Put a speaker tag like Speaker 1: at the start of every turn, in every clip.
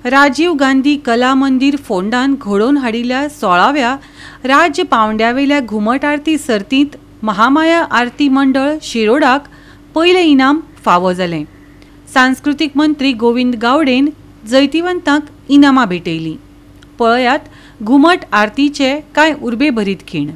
Speaker 1: राजीव गांधी कला मंदिर फोंडान घडोवन हाडिल्ल्या 16व्या राज्य पावंड्यावेल्या घुमट आरती सर्तींत महामाया आरती मंडळ शिरोडाक पयलें इनाम फावो जालें। सांस्कृतिक मंत्री गोविंद गावडेन जैतिवंतांक इनामां भेटयलीं। पळयात घुमट आरतीचे कांय उर्बे भरीत खीण।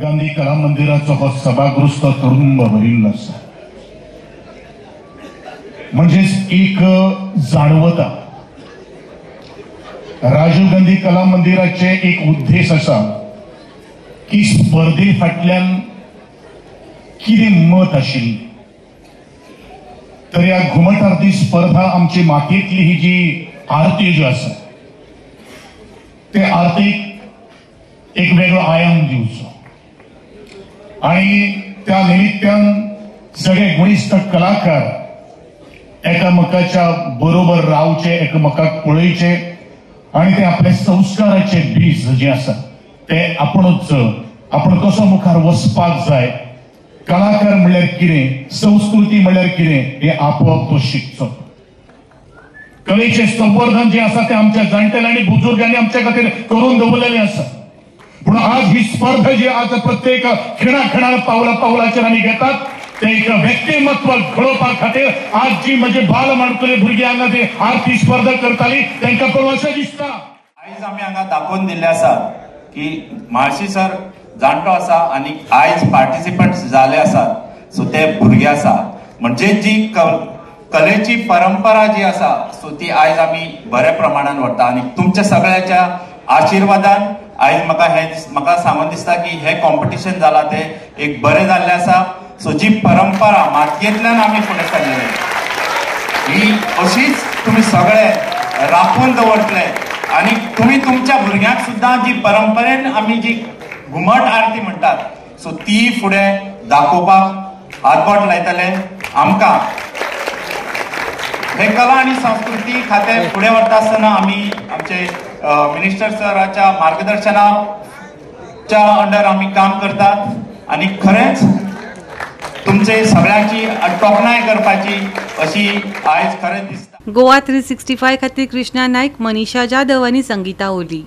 Speaker 2: गांधी कला मंदिराचो हो सभागृह तुडुंब भरिल्लो आसा। म्हणजेच एक जाणवता राजीव गांधी कला मंदिराचे एक उद्देश आसा की स्पर्धे फाटल्यान कितें मत आशिल्ली। तर ह्या घुमट आरती स्पर्धा आमची मातयेंतली ही जी आरती ज्यो आसा ते आरतीक एक वेगळो आयाम दिवचो आणि त्या निमित्तान सगळे गुणिस्त कलाकार एकामेकाच्या बरोबर रावचे, एकामेकाक पळयचे आणि ते आपले संस्काराचे बीज जे आसा ते आपण कसो मुखार वचपाक जाय, कलाकार म्हणल्यार कितें, संस्कृती म्हणल्यार कितें हे आपोआप तो शिकचो। कलेचे संवर्धन जे आसा ते आमच्या जाणटेल्यांनी बुजुर्गांनी आमच्या खातीर करून दवरलेले आसा। पण आज ही स्पर्धा जी आज प्रत्येक खिणाखिणाळ पावलाचेर आमी घेतात ते एक व्यक्तिमत्व घडोवपा खातीर आज जी म्हणजे बाल माणकुले भुरगीं हांगा ती आरती स्पर्धा करताली तांकां पळोवन अशें दिसता।
Speaker 3: आयज आमी हांगा दाखोवन दिल्ले आसा की म्हाळशी सर जाणटो आसा आनी आयज पार्टिसिपंट जाले आसात सो ते भुरगे आसा। म्हणजे जी कलेची परंपरा जी आसा सो ती आयज आमी बऱ्या प्रमाणान व्हरता आनी तुमच्या सगळ्याच्या आशिर्वादान आयज म्हाका सांगून दिसता की हे कॉम्पिटिशन जाला ते एक बरें जाल्लें आसा। सो जी परंपरा मातयेंतल्यान आमी फुडें सरलेले ही अशीच तुमी सगळे राखून दवरतले आनी तुमी तुमच्या भुरग्यांक सुद्दां जी परंपरेन आमी जी घुमट आरती म्हणटात सो ती फुडें दाखोवपाक हातबोट लायतले। आमकां हे कला आणि संस्कृती खाते फुडें व्हरता आसतना आमी आमचे मिनिस्टर सराच्या मार्गदर्शनाच्या अंडर आमी काम करतात आणि खरेंच तुमचे सगळ्यांची तोखणाय करपाची अशी आयज खरेंच दिसता।
Speaker 1: गोवा 365 खातीर कृष्णा नायक, मनीषा जाधव आनी संगीता ओली।